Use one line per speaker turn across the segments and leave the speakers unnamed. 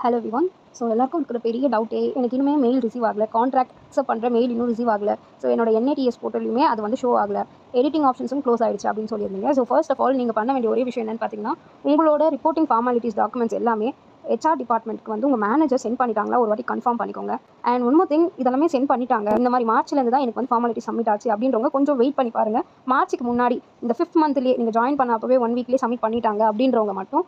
Hello everyone. So எல்லாருக்கும் இருக்கிற பெரிய டவுட்டே எனக்கு இன்னுமே மெயில் ரிசீவ் ஆகலை. கான்ட்ராக்ட் அக்செப்ட் பண்ணுற மெயில் இன்னும் ரிசீவ் ஆகலை. ஸோ என்னோட என்ஐடிஎஸ் போர்ட்டலையுமே அது வந்து ஷோ ஆகலை. எடிட்டிங் ஆப்ஷன்ஸும் க்ளோஸ் ஆகிடுச்சு அப்படின்னு சொல்லியிருந்தீங்க. ஸோ ஃபர்ஸ்ட் ஆஃப் ஆல் நீங்கள் பண்ண வேண்டிய ஒரே விஷயம் என்னென்னு பார்த்தீங்கன்னா, உங்களோட ரிப்போர்ட்டிங் ஃபார்மாலிட்டிஸ் டாக்குமெண்ட்ஸ் எல்லாமே ஹெச்ஆர் டிபார்ட்மெண்ட்டுக்கு வந்து உங்கள் மேனேஜர் சென்ட் பண்ணிட்டாங்களா ஒரு வாட்டி கன்ஃபார்ம் பண்ணிக்கோங்க. அண்ட் ஒன் மோர் திங், இதெல்லாமே சென்ட் பண்ணிட்டாங்க, இந்த மாதிரி மார்ச்லேருந்து தான் எனக்கு வந்து ஃபார்மாலிட்டி சப்மிட் ஆச்சு அப்படின்றவங்க கொஞ்சம் வெயிட் பண்ணி பாருங்கள். மார்ச்சுக்கு முன்னாடி இந்த 5th மந்த்லேயே நீங்கள் ஜாயின் பண்ண அப்போவே 1 வீக்லேயே சப்மிட் பண்ணிட்டாங்க அப்படின்றவங்க மட்டும்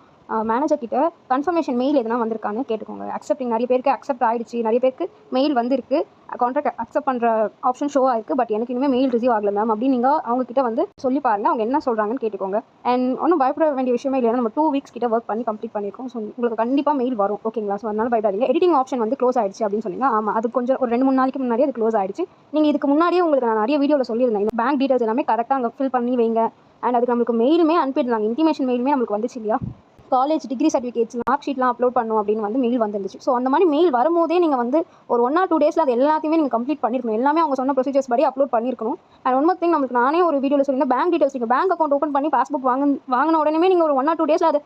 மேனேஜர் கிட்ட கன்ஃபர்மேஷன் மெயில் எதனா வந்திருக்கான்னு கேட்டுக்கோங்க. அக்செப்டிங் நிறைய பேருக்கு அக்செப்ட் ஆகிடுச்சு, நிறைய பேருக்கு மெயில் வந்திருக்கு, கான்ட்ராக்ட் அக்செப்ட் பண்ணுற ஆப்ஷன் ஷோ ஆயிருக்கு, பட் எனக்கு இனிமேல் மெயில் ரிசீவ் ஆகலை மேம் அப்படின்னு நீங்கள் அவங்ககிட்ட வந்து சொல்லி பாருங்கள். அவங்க என்ன சொல்கிறாங்கன்னு கேட்டுக்கோங்க. அண்ட் ஒன்றும் பயப்பட வேண்டிய விஷயமே இல்லை. நம்ம 2 வீக்ஸ் கிட்ட ஒர்க் பண்ணி கம்ப்ளீட் பண்ணியிருக்கோம். ஸோ உங்களுக்கு கண்டிப்பாக மெயில் வரும், ஓகேங்களா? ஸோ அதனால பயப்படாதீங்க. எடிட்டிங் ஆப்ஷன் வந்து க்ளோஸ் ஆயிடுச்சு அப்படின்னு சொன்னீங்க. ஆமாம், அது கொஞ்சம் ஒரு 2-3 நாளைக்கு முன்னாடியே அது க்ளோஸ் ஆயிடுச்சு. நீங்கள் இதுக்கு முன்னாடியே உங்களுக்கு நான் நிறைய வீடியோவில் சொல்லியிருந்தேன், இந்த பேங்க் டீட்டெயில்ஸ் எல்லாமே கரெக்டாக அங்கே ஃபில் பண்ணி வைங்க. அண்ட் அதுக்கு நம்மளுக்கு மெயிலுமே அனுப்பிடுறாங்க, இன்டிமேஷன் மெயிலுமே நம்மளுக்கு வந்துச்சு இல்லையா? காலேஜ் டிகிரி சர்டிஃபிகேட்ஸ் மார்க் ஷீட்லாம் அப்லோட் பண்ணும் அப்படின்னு வந்து மெயில் வந்துருந்துச்சு. ஸோ அந்த மாதிரி மெயில் வரும்போதே நீங்கள் வந்து ஒரு 1 or 2 டேஸில் அது எல்லாத்தையுமே நீங்கள் கம்ப்ளீட் பண்ணிருக்கணும். எல்லாமே அவங்க சொன்ன ப்ரொசீஜர்ஸ் படி அப்லோட் பண்ணிருக்கணும். அண்ட் ஒன் மோர் திங், நம்மளுக்கு நானே ஒரு வீடியோவில் சொல்லியிருந்தேன், பேங்க் டீட்டெயில்ஸ் நீங்கள் பேங்க் அக்கௌண்ட் ஓப்பன் பண்ணி பாஸ்புக் வாங்கின உடனே நீங்கள் ஒரு 1 or 2 டேஸில் அது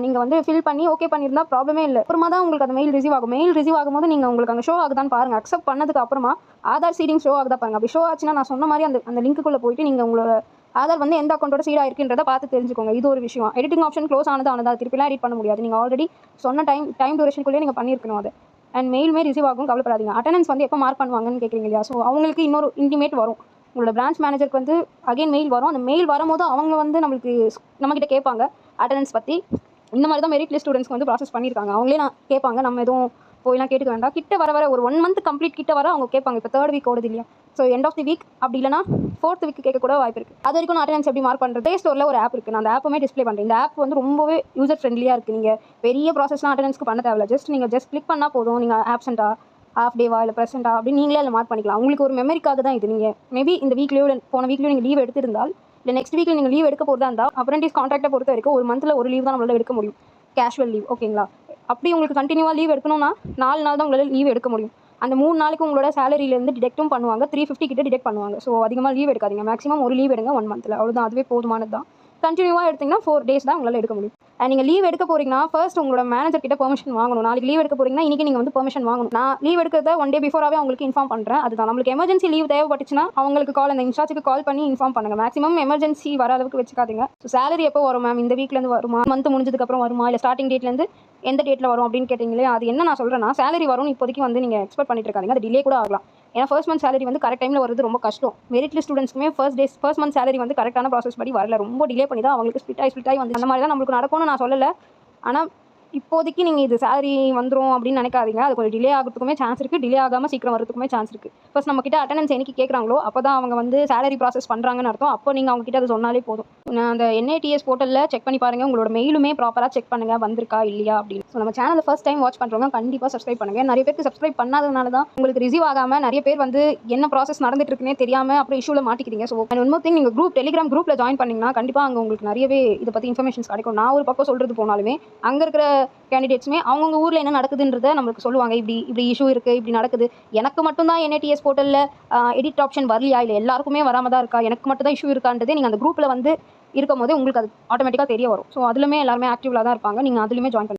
நீங்கள் வந்து ஃபில் பண்ணி ஓகே பண்ணியிருந்தா ப்ராப்ளமே இல்லை. அப்புறமா தான் உங்களுக்கு அந்த மெயில் ரிசீவ் ஆகும். மெயில் ரிசீவ் ஆகும்போது நீங்கள் உங்களுக்கு அங்கே ஷோ ஆகுதான்னு பாருங்கள். அக்செப்ட் பண்ணதுக்கு அப்புறமா ஆதார் சீடிங் ஷோ ஆகுதா பாருங்கள். அப்படி ஷோ ஆச்சுன்னா நான் சொன்ன மாதிரி அந்த லிங்க்குள்ளே போயிட்டு நீங்கள் உங்களோட ஆதார் வந்து எந்த அக்கௌண்ட்டோட சீடாக இருக்குன்றதை பார்த்து தெரிஞ்சுக்கோங்க. இது ஒரு விஷயம். எடிட்டிங் ஆப்ஷன் க்ளோஸ் ஆனது திருப்பிலாம் எடிட் பண்ண முடியாது. நீங்கள் ஆல்ரெடி சொன்ன டைம் டூரேஷனுக்குள்ளே நீங்கள் பண்ணியிருக்கணும் அது. அண்ட் மெயிலுமே ரிசீவ் ஆகும், கவலைப்படாதீங்க. அட்டெண்டன்ஸ் வந்து எப்போ மார்க் பண்ணுவாங்கன்னு கேட்குறீங்க இல்லையா? ஸோ அவங்களுக்கு இன்னொரு இன்டிமேட் வரும். உங்களோட பிரான்ச் மேனேஜருக்கு வந்து அகைன் மெயில் வரும். அந்த மெயில் வரும்போது அவங்க வந்து நம்மக்கிட்ட கேட்பாங்க அட்டெண்டன்ஸ் பற்றி. இந்த மாதிரி தான் மெரிட் லிஸ்ட் ஸ்டூடெண்ட்ஸ்க்கு வந்து ப்ராசஸ் பண்ணியிருக்காங்க. அவங்களே நான் கேட்பாங்க, நம்ம எதுவும் போயெல்லாம் கேட்டுக்க வேண்டாம். கிட்ட வர ஒரு 1 month கம்ப்ளீட் கிட்ட வர அவங்க கேட்பாங்க. இப்போ 3rd வீக் ஓடுது இல்லையா? So end of the week அப்படி இல்லைனா 4th வீக் கேட்க கூட வாய்ப்பு இருக்குது. அது வரைக்கும் நான் அட்டெண்டன்ஸ் எப்படி மார்க் பண்ணுறது? ப்ளே ஸ்டோரில் ஒரு ஆப் இருக்குது, நான் அந்த ஆப்புமே டிஸ்ப்ளே பண்ணுறேன். இந்த ஆப் வந்து ரொம்பவே யூசர் ஃப்ரெண்ட்லியாக இருக்குது. நீங்கள் பெரிய ப்ராசஸ்லாம் அட்டெண்டன்ஸ்க்கு பண்ண தேவையில்ல. ஜஸ்ட் கிளிக் பண்ணால் போதும். நீங்கள் ஆப்சென்ட்டா, ஹாஃப் டேவா, இல்லை ப்ரெசென்ட்டா அப்படின்னு நீங்களே அதில் மார்க் பண்ணிக்கலாம். உங்களுக்கு ஒரு மெமரிக்காக தான் இது. நீங்கள் மேபி இந்த வீக்லேயோ இல்லை போன வீக்லேயோ நீங்கள் லீவ் எடுத்திருந்தால், இல்லை நெக்ஸ்ட் வீக்கில் நீங்கள் லீவ் எடுக்க போகிறதா இருந்தால், அப்ரெண்டிஸ் கான்ட்ராக்டை பொறுத்த வரைக்கும் ஒரு மந்தில் ஒரு லீவ் தான் நம்மளால் எடுக்க முடியும், கேஷுவல் லீவ், ஓகேங்களா? அப்படி உங்களுக்கு கண்டினியூவாக லீவ் எடுக்கணும்னா 4 நாள் தான் உங்களால் லீவ் எடுக்க முடியும். அந்த 3 நாளைக்கு உங்களோட சேலரியிலேருந்து டிடெக்ட்டும் பண்ணுவாங்க. 350 கிட்ட டிடெக்ட் பண்ணுவாங்க. ஸோ அதிகமாக லீவ் எடுக்காதீங்க. மேக்ஸிமம் ஒரு லீவ் எடுங்க 1 monthல, அவ்வளோதான். அதுவே போதுமானது தான். கண்டினியூவாக எடுத்திங்கன்னா 4 days தான் உங்களால் எடுக்க முடியும். அண்ட் நீங்கள் லீவ் எடுக்க போகிறீங்கன்னா ஃபர்ஸ்ட் உங்களோட மேனேஜர் கிட்ட பெர்மிஷன் வாங்கணும். நாளைக்கு லீவ் எடுக்க போகிறீங்கன்னா இன்றைக்கி நீங்கள் வந்து பெர்மிஷன் வாங்கணும். நான் லீவ் எடுக்கிறத 1 day பிஃபோராகவே அவங்களுக்கு இன்ஃபார்ம் பண்ணுறேன். அதுதான். நம்மளுக்கு எமர்ஜென்சி லீவ் தேவைப்பட்டுச்சுன்னா அவங்களுக்கு அந்த இன்சார்ஜுக்கு கால் பண்ணி இன்ஃபார்ம் பண்ணுங்கள். மேக்ஸிமம் எமர்ஜென்சி வர அளவுக்கு வச்சுக்காதீங்க. ஸோ சேலரி எப்போ வரும் மேம்? இந்த வீக்லேருந்து வருமா? மந்த் முடிஞ்சதுக்கப்புறம் வருமா? இல்லை ஸ்டார்டிங் டேட்லேருந்து எந்த டேட்டில் வரும் அப்படின்னு கேட்டிங்களே, அது என்ன நான் சொல்கிறேன்னா, சேலரி வரும்னு இப்போதைக்கு வந்து நீங்கள் எக்ஸ்பெக்ட் பண்ணிட்டு இருக்காதீங்க. அது டிலே கூட ஆகலாம். ஏன்னா ஃபர்ஸ்ட் மந்த் சேலரி வந்து கரெக்ட் டைமில் வரது ரொம்ப கஷ்டம். மெரிட் லிஸ்ட் ஸ்டூடெண்ட்ஸ்க்குமே ஃபர்ஸ்ட் மந்த் சேலரி வந்து கரெக்டான ப்ராசஸ் படி வரல. ரொம்ப டிலே பண்ணி தான் அவங்களுக்கு ஸ்பிட் ஆகி வந்து அந்த மாதிரி தான் நம்மளுக்கு நடக்கும்னு நான் சொல்லலை. ஆனால் இப்போதைக்கு நீங்கள் இது சேலரி வந்துடும் அப்படின்னு நினைக்காதீங்க. அது கொஞ்சம் டிலே ஆகிறதுக்குமே சான்ஸ் இருக்குது. டிலே ஆகாமல் சீக்கிரம் வரதுக்குமே சான்ஸ் இருக்குது. ஃபர்ஸ்ட் நம்ம கிட்ட அட்டெண்டன்ஸ் என்னைக்கு கேட்குறாங்களோ அப்போ தான் அவங்க வந்து சேலரி ப்ராசஸ் பண்ணுறாங்கன்னு அர்த்தம். அப்போ நீங்கள் அவங்க கிட்ட அதை சொன்னாலே போதும். நான் அந்த என்ஐடிஎஸ் போர்ட்டலில் செக் பண்ணி பாருங்கள். உங்களோட மெயிலுமே ப்ராப்பராக செக் பண்ணுங்கள், வந்திருக்கா இல்லையா அப்படின்னு. ஸோ நம்ம சேனலை ஃபர்ஸ்ட் டைம் வாட்ச் பண்ணுறவங்க கண்டிப்பாக சப்ஸ்கிரைப் பண்ணுங்கள். நிறைய பேருக்கு சப்ஸ்கிரைப் பண்ணாதனால தான் உங்களுக்கு ரிசீவ் ஆகாமல் நிறைய பேர் வந்து என்ன ப்ராசஸ் நடந்துட்டு இருக்குன்னே தெரியாமல் அப்புறம் இஷ்யூவில் மாட்டிக்கிறீங்க. So and one more thing, நீங்கள் டெலிகிராம் குரூப்பில் ஜாயின் பண்ணிங்கன்னா கண்டிப்பாக அங்கே உங்களுக்கு நிறையவே இதை பற்றி இன்ஃபர்மேஷன்ஸ் கிடைக்கும். நான் ஒரு பக்கம் சொல்கிறது போனாலுமே அங்கே இருக்கிற கேண்டிடேட்ஸுமே அவங்கவுங்க ஊரில் என்ன நடக்குதுன்றதை நம்மளுக்கு சொல்லுவாங்க. இப்படி இஷ்யூ இருக்குது, இப்படி நடக்குது. எனக்கு மட்டும்தான் என்ஐடிஎஸ் போர்ட்டலில் எடிட் ஆப்ஷன் வரலையா, இல்லை எல்லாருக்குமே வராமல் தான் இருக்கா, எனக்கு மட்டும் தான் இஷ்யூ இருக்கான்றதே நீங்கள் அந்த குரூப்பில் வந்து இருக்கும் போதே உங்களுக்கு அது ஆட்டோமேட்டிக்காக தெரிய வரும். ஸோ அதுலேயுமே எல்லாருமே ஆக்டிவாக தான் இருப்பாங்க. நீங்கள் அதுலேயுமே ஜாயின்